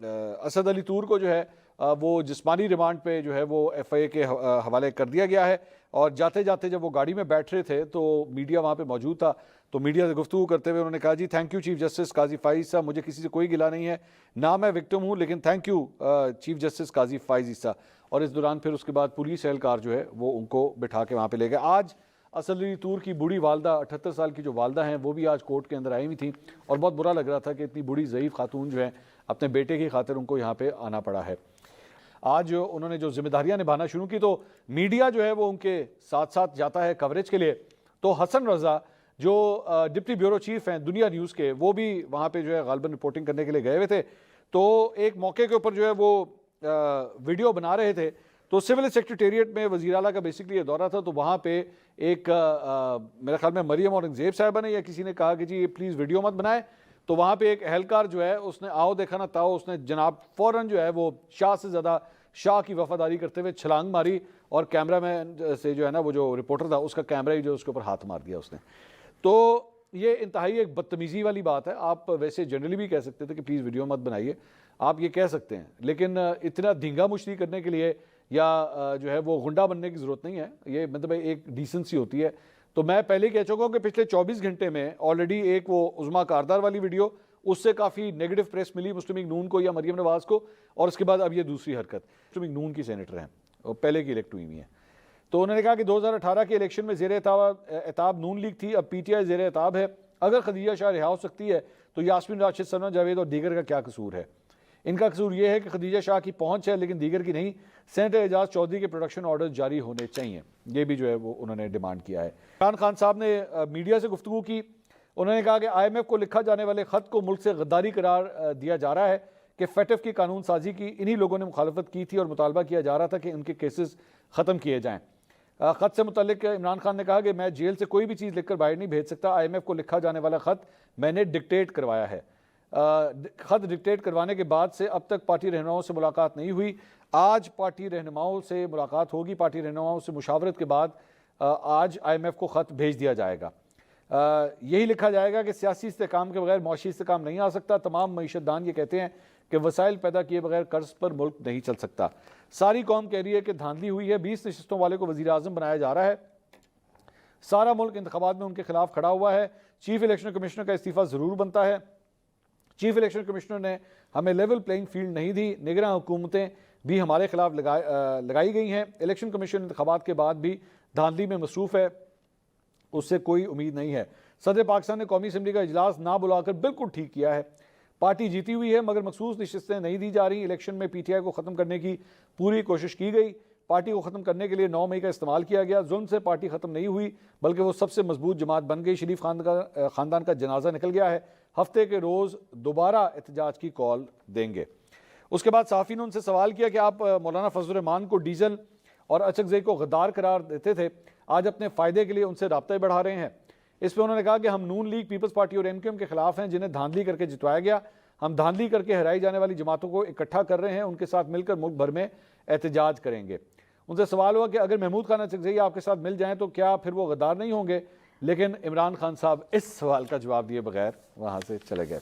असद अली तूर को जो है वो जिस्मानी रिमांड पे जो है वो FIA के हवाले कर दिया गया है। और जाते जाते जब वो गाड़ी में बैठ रहे थे तो मीडिया वहाँ पे मौजूद था, तो मीडिया से गुफ्तगू करते हुए उन्होंने कहा, जी थैंक यू चीफ जस्टिस काजी फाइज साहब, मुझे किसी से कोई गिला नहीं है, ना मैं विक्टिम हूँ, लेकिन थैंक यू चीफ जस्टिस काजी फाइज साहब। और इस दौरान फिर उसके बाद पुलिस एहलकार जो है वो उनको बिठा के वहाँ पे ले गए। आज असद अली तूर की बूढ़ी वालदा, 78 साल की जो वालदा हैं, वो भी आज कोर्ट के अंदर आई हुई थी और बहुत बुरा लग रहा था कि इतनी बूढ़ी ज़ईफ़ खातून जो है अपने बेटे की खातिर उनको यहाँ पे आना पड़ा है। आज उन्होंने जो जिम्मेदारियां निभाना शुरू की तो मीडिया जो है वो उनके साथ साथ जाता है कवरेज के लिए। तो हसन रजा जो डिप्टी ब्यूरो चीफ हैं दुनिया न्यूज़ के, वो भी वहाँ पे जो है गालिबन रिपोर्टिंग करने के लिए गए हुए थे। तो एक मौके के ऊपर जो है वो वीडियो बना रहे थे, तो सिविल सेक्रेटेरिएट में वज़ीर आला का बेसिकली ये दौरा था, तो वहाँ पे एक मेरे ख्याल में मरियम औरंगज़ेब साहिबा ने या किसी ने कहा कि जी प्लीज़ वीडियो मत बनाए। तो वहाँ पे एक एहलकार जो है उसने आओ देखा ना ताओ, उसने जनाब फ़ौरन जो है वो शाह से ज़्यादा शाह की वफादारी करते हुए छलांग मारी और कैमरा मैन से जो है ना वो जो रिपोर्टर था उसका कैमरा ही जो उसके ऊपर हाथ मार दिया उसने। तो ये इंतहाई एक बदतमीज़ी वाली बात है। आप वैसे जनरली भी कह सकते थे कि प्लीज़ वीडियो मत बनाइए, आप ये कह सकते हैं, लेकिन इतना धींगा मुश्ती करने के लिए या जो है वो गुंडा बनने की ज़रूरत नहीं है। ये मतलब एक डिसेंसी होती है। तो मैं पहले ही कह चुका हूँ कि पिछले 24 घंटे में ऑलरेडी एक वो उज़मा कारदार वाली वीडियो, उससे काफ़ी नेगेटिव प्रेस मिली मुस्लिम लीग नून को या मरियम नवाज़ को, और उसके बाद अब ये दूसरी हरकत। मुस्लिम लीग नून की सेनेटर हैं और पहले की इलेक्ट हुई हुई हैं। तो उन्होंने कहा कि 2018 के इलेक्शन में ज़ेर एताब नून लीग थी, अब PTI ज़ेर एताब है। अगर खदीजा शाह रिहा हो सकती है तो यास्मीन राशिद, सना जावेद और दीगर का क्या कसूर है? इनका कसूर यह है कि खदीजा शाह की पहुंच है लेकिन दीगर की नहीं। सेनेटर एजाज चौधरी के प्रोडक्शन ऑर्डर जारी होने चाहिए, ये भी जो है वो उन्होंने डिमांड किया है। इमरान खान साहब ने मीडिया से गुफ्तगू की। उन्होंने कहा कि IMF को लिखा जाने वाले ख़त को मुल्क से गद्दारी करार दिया जा रहा है कि FATF की कानून साजी की इन्हीं लोगों ने मुखालफत की थी और मुतालबा किया जा रहा था कि उनके केसेस ख़त्म किए जाएँ। ख़त से मुतल्लिक इमरान खान ने कहा कि मैं जेल से कोई भी चीज़ लिखकर बाहर नहीं भेज सकता। IMF को लिखा जाने वाला ख़त मैंने डिक्टेट करवाया है। ख़त डिक्टेट करवाने के बाद से अब तक पार्टी रहनुमाओं से मुलाकात नहीं हुई। आज पार्टी रहनुमाओं से मुलाकात होगी। पार्टी रहनुमाओं से मुशावरत के बाद आज IMF को ख़त भेज दिया जाएगा। यही लिखा जाएगा कि सियासी इस्तेकाम के बगैर मौशी इस्तेकाम नहीं आ सकता। तमाम मईशतदान ये कहते हैं कि वसाइल पैदा किए बगैर कर्ज पर मुल्क नहीं चल सकता। सारी कौम कह रही है कि धांधली हुई है, 20 नशिस्तों वाले को वज़ीर आज़म बनाया जा रहा है। सारा मुल्क इंतखाबात में उनके खिलाफ खड़ा हुआ है। चीफ इलेक्शन कमिश्नर का इस्तीफ़ा ज़रूर बनता है। चीफ इलेक्शन कमिश्नर ने हमें लेवल प्लेइंग फील्ड नहीं दी। निगरान हुकूमतें भी हमारे खिलाफ लगाई गई हैं। इलेक्शन कमीशन इंतखाबात के बाद भी धांधली में मसरूफ़ है, उससे कोई उम्मीद नहीं है। सदर पाकिस्तान ने कौमी असम्बली का इजलास ना बुलाकर बिल्कुल ठीक किया है। पार्टी जीती हुई है मगर मखसूस नशिस्तें नहीं दी जा रही। इलेक्शन में PTI को ख़त्म करने की पूरी कोशिश की गई। पार्टी को ख़त्म करने के लिए 9 मई का इस्तेमाल किया गया। जुल्म से पार्टी ख़त्म नहीं हुई बल्कि वो सबसे मजबूत जमात बन गई। शरीफ ख़ानदान का जनाजा निकल गया है। हफ्ते के रोज़ दोबारा एहतजाज की कॉल देंगे। उसके बाद सहाफ़ी ने उनसे सवाल किया कि आप मौलाना फजल रहमान को डीजल और अचकज़ई को गद्दार करार देते थे, आज अपने फ़ायदे के लिए उनसे राब्ता बढ़ा रहे हैं। इस पर उन्होंने कहा कि हम नून लीग, पीपल्स पार्टी और MQM के खिलाफ हैं जिन्हें धांधली करके जितवाया गया। हम धांधली करके हराई जाने वाली जमातों को इकट्ठा कर रहे हैं, उनके साथ मिलकर मुल्क भर में एहतजाज करेंगे। उनसे सवाल हुआ कि अगर महमूद खान अचकज़ई आपके साथ मिल जाएँ तो क्या फिर वो गद्दार नहीं होंगे? लेकिन इमरान खान साहब इस सवाल का जवाब दिए बगैर वहाँ से चले गए।